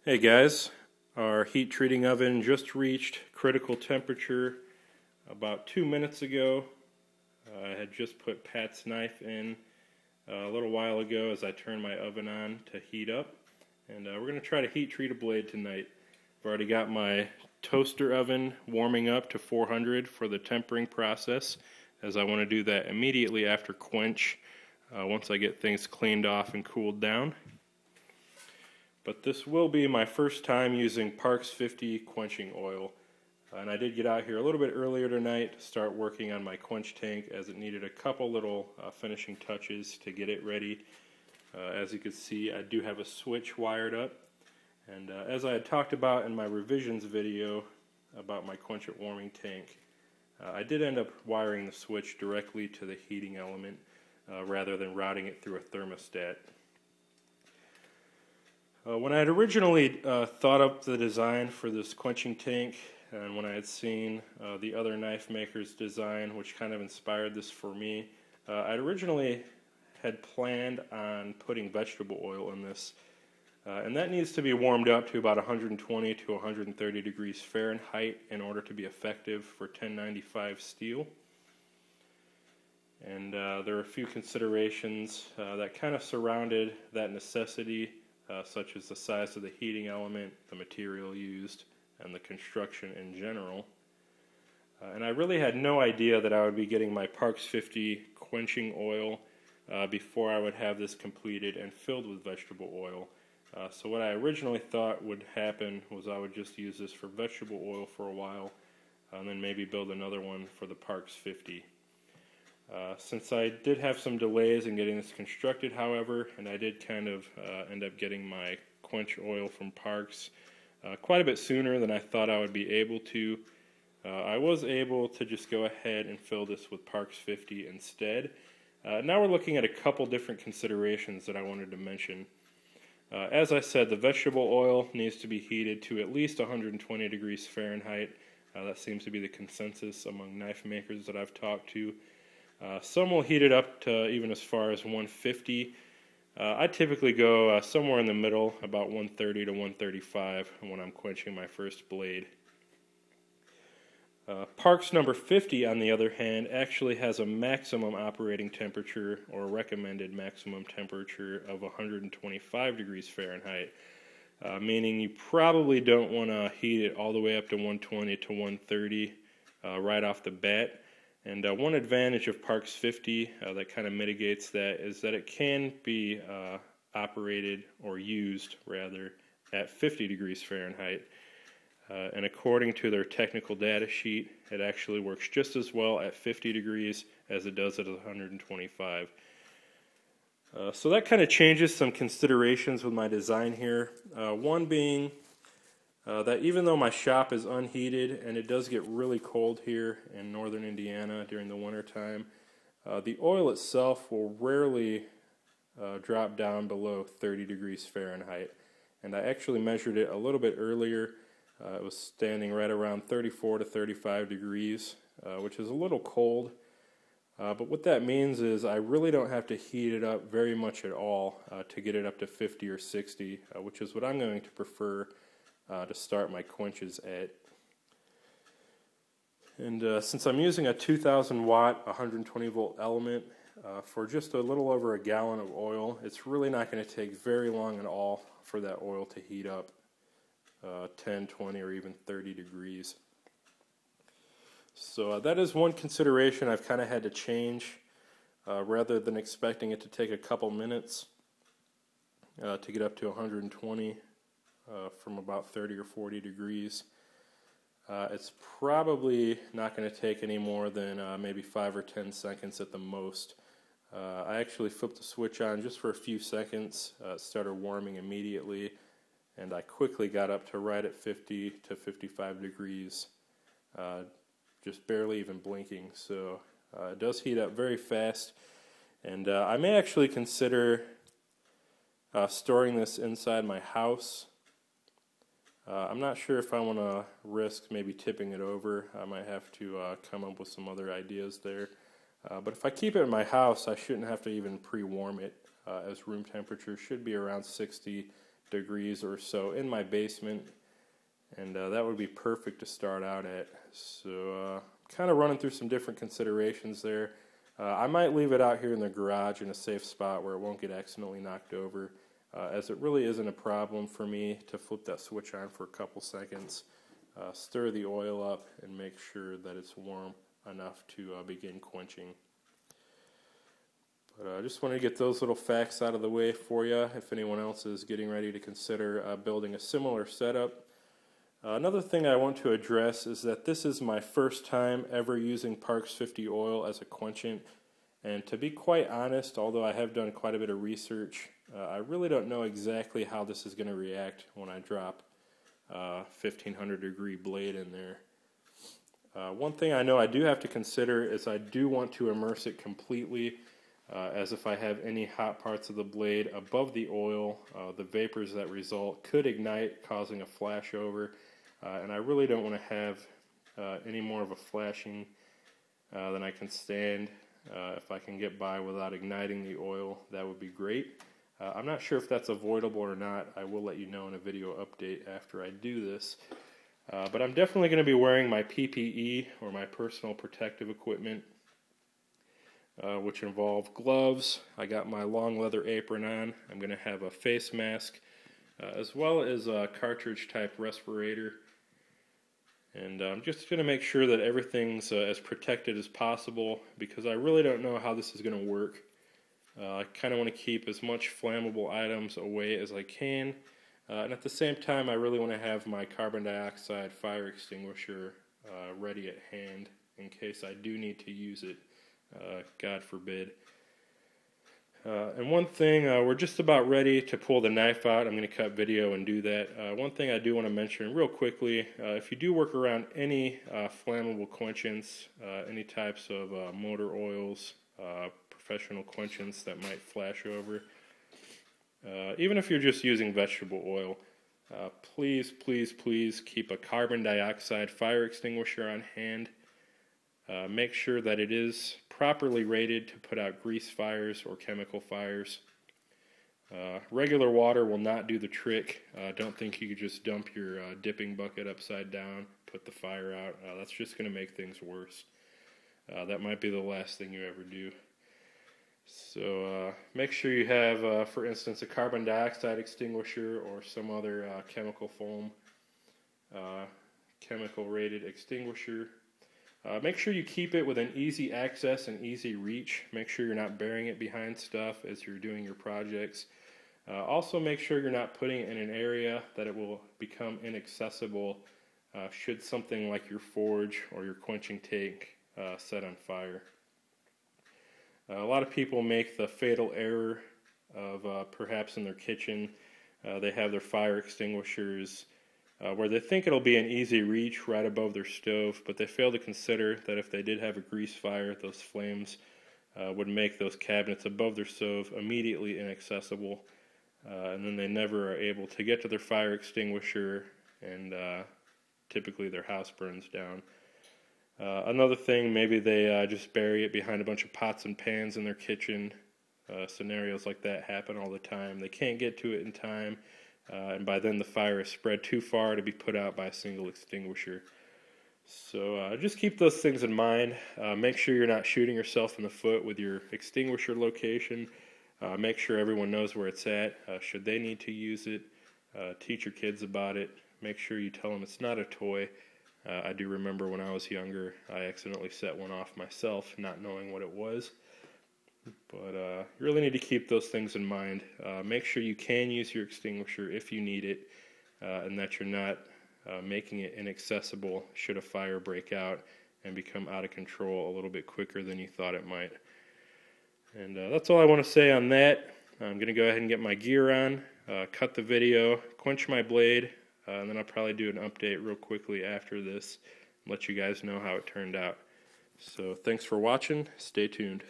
Hey guys, our heat treating oven just reached critical temperature about 2 minutes ago. I had just put Pat's knife in a little while ago as I turned my oven on to heat up, and we're going to try to heat treat a blade tonight. I've already got my toaster oven warming up to 400 for the tempering process, as I want to do that immediately after Quench once I get things cleaned off and cooled down. But this will be my first time using Parks 50 quenching oil. And I did get out here a little bit earlier tonight to start working on my quench tank, as it needed a couple little finishing touches to get it ready. As you can see, I do have a switch wired up. And as I had talked about in my revisions video about my quench it warming tank, I did end up wiring the switch directly to the heating element rather than routing it through a thermostat. When I had originally thought up the design for this quenching tank, and when I had seen the other knife maker's design, which kind of inspired this for me, I'd originally had planned on putting vegetable oil in this. And that needs to be warmed up to about 120 to 130 degrees Fahrenheit in order to be effective for 1095 steel. And there are a few considerations that kind of surrounded that necessity, such as the size of the heating element, the material used, and the construction in general. And I really had no idea that I would be getting my Parks 50 quenching oil before I would have this completed and filled with vegetable oil. So what I originally thought would happen was I would just use this for vegetable oil for a while, and then maybe build another one for the Parks 50. Since I did have some delays in getting this constructed, however, and I did kind of end up getting my quench oil from Parks quite a bit sooner than I thought I would be able to, I was able to just go ahead and fill this with Parks 50 instead. Now we're looking at a couple different considerations that I wanted to mention. As I said, the vegetable oil needs to be heated to at least 120 degrees Fahrenheit. That seems to be the consensus among knife makers that I've talked to. Some will heat it up to even as far as 150. I typically go somewhere in the middle, about 130 to 135 when I'm quenching my first blade. Parks number 50, on the other hand, actually has a maximum operating temperature, or recommended maximum temperature, of 125 degrees Fahrenheit, meaning you probably don't want to heat it all the way up to 120 to 130 right off the bat. And one advantage of Parks 50 that kind of mitigates that is that it can be operated, or used rather, at 50 degrees Fahrenheit. And according to their technical data sheet, it actually works just as well at 50 degrees as it does at 125. So that kind of changes some considerations with my design here. One being that even though my shop is unheated and it does get really cold here in northern Indiana during the winter time, the oil itself will rarely drop down below 30 degrees Fahrenheit. And I actually measured it a little bit earlier. It was standing right around 34 to 35 degrees, which is a little cold. But what that means is I really don't have to heat it up very much at all to get it up to 50 or 60, which is what I'm going to prefer to start my quenches at. And since I'm using a 2000 watt 120 volt element for just a little over a gallon of oil, it's really not going to take very long at all for that oil to heat up 10, 20, or even 30 degrees. So that is one consideration I've kind of had to change. Rather than expecting it to take a couple minutes to get up to 120 from about 30 or 40 degrees, it's probably not going to take any more than maybe 5 or 10 seconds at the most. I actually flipped the switch on just for a few seconds, started warming immediately, and I quickly got up to right at 50 to 55 degrees, just barely even blinking. So it does heat up very fast, and I may actually consider storing this inside my house. I'm not sure if I want to risk maybe tipping it over. I might have to come up with some other ideas there. But if I keep it in my house, I shouldn't have to even pre-warm it, as room temperature should be around 60 degrees or so in my basement, and that would be perfect to start out at. So kind of running through some different considerations there. I might leave it out here in the garage in a safe spot where it won't get accidentally knocked over, as it really isn't a problem for me to flip that switch on for a couple seconds, stir the oil up, and make sure that it's warm enough to begin quenching. But I just wanted to get those little facts out of the way for you if anyone else is getting ready to consider building a similar setup. Another thing I want to address is that this is my first time ever using Parks 50 oil as a quenchant, and to be quite honest, although I have done quite a bit of research, I really don't know exactly how this is going to react when I drop 1500 degree blade in there. One thing I know I do have to consider is I do want to immerse it completely, as if I have any hot parts of the blade above the oil, the vapors that result could ignite, causing a flashover. And I really don't want to have any more of a flashing than I can stand. If I can get by without igniting the oil, that would be great. I'm not sure if that's avoidable or not. I will let you know in a video update after I do this. But I'm definitely going to be wearing my PPE, or my personal protective equipment, which involve gloves. I got my long leather apron on. I'm going to have a face mask, as well as a cartridge type respirator. And I'm just going to make sure that everything's as protected as possible, because I really don't know how this is going to work. I kind of want to keep as much flammable items away as I can. And at the same time, I really want to have my carbon dioxide fire extinguisher ready at hand in case I do need to use it, God forbid. And one thing, we're just about ready to pull the knife out. I'm going to cut video and do that. One thing I do want to mention real quickly, if you do work around any flammable quenchants, any types of motor oils, professional quenchants that might flash over, even if you're just using vegetable oil, please, please, please keep a carbon dioxide fire extinguisher on hand. Make sure that it is properly rated to put out grease fires or chemical fires. Regular water will not do the trick. Don't think you could just dump your dipping bucket upside down, put the fire out. That's just going to make things worse. That might be the last thing you ever do. So make sure you have, for instance, a carbon dioxide extinguisher or some other chemical foam, chemical rated extinguisher. Make sure you keep it with an easy access and easy reach. Make sure you're not burying it behind stuff as you're doing your projects. Also make sure you're not putting it in an area that it will become inaccessible should something like your forge or your quenching tank set on fire. A lot of people make the fatal error of perhaps in their kitchen they have their fire extinguishers where they think it'll be an easy reach right above their stove, but they fail to consider that if they did have a grease fire, those flames would make those cabinets above their stove immediately inaccessible, and then they never are able to get to their fire extinguisher, and typically their house burns down. Another thing, maybe they just bury it behind a bunch of pots and pans in their kitchen. Scenarios like that happen all the time. They can't get to it in time, and by then the fire is spread too far to be put out by a single extinguisher. So just keep those things in mind. Make sure you're not shooting yourself in the foot with your extinguisher location. Make sure everyone knows where it's at. Should they need to use it, teach your kids about it. Make sure you tell them it's not a toy. I do remember when I was younger, I accidentally set one off myself, not knowing what it was. But you really need to keep those things in mind. Make sure you can use your extinguisher if you need it, and that you're not making it inaccessible should a fire break out and become out of control a little bit quicker than you thought it might. And that's all I want to say on that. I'm going to go ahead and get my gear on, cut the video, quench my blade, and then I'll probably do an update real quickly after this and let you guys know how it turned out. So thanks for watching. Stay tuned.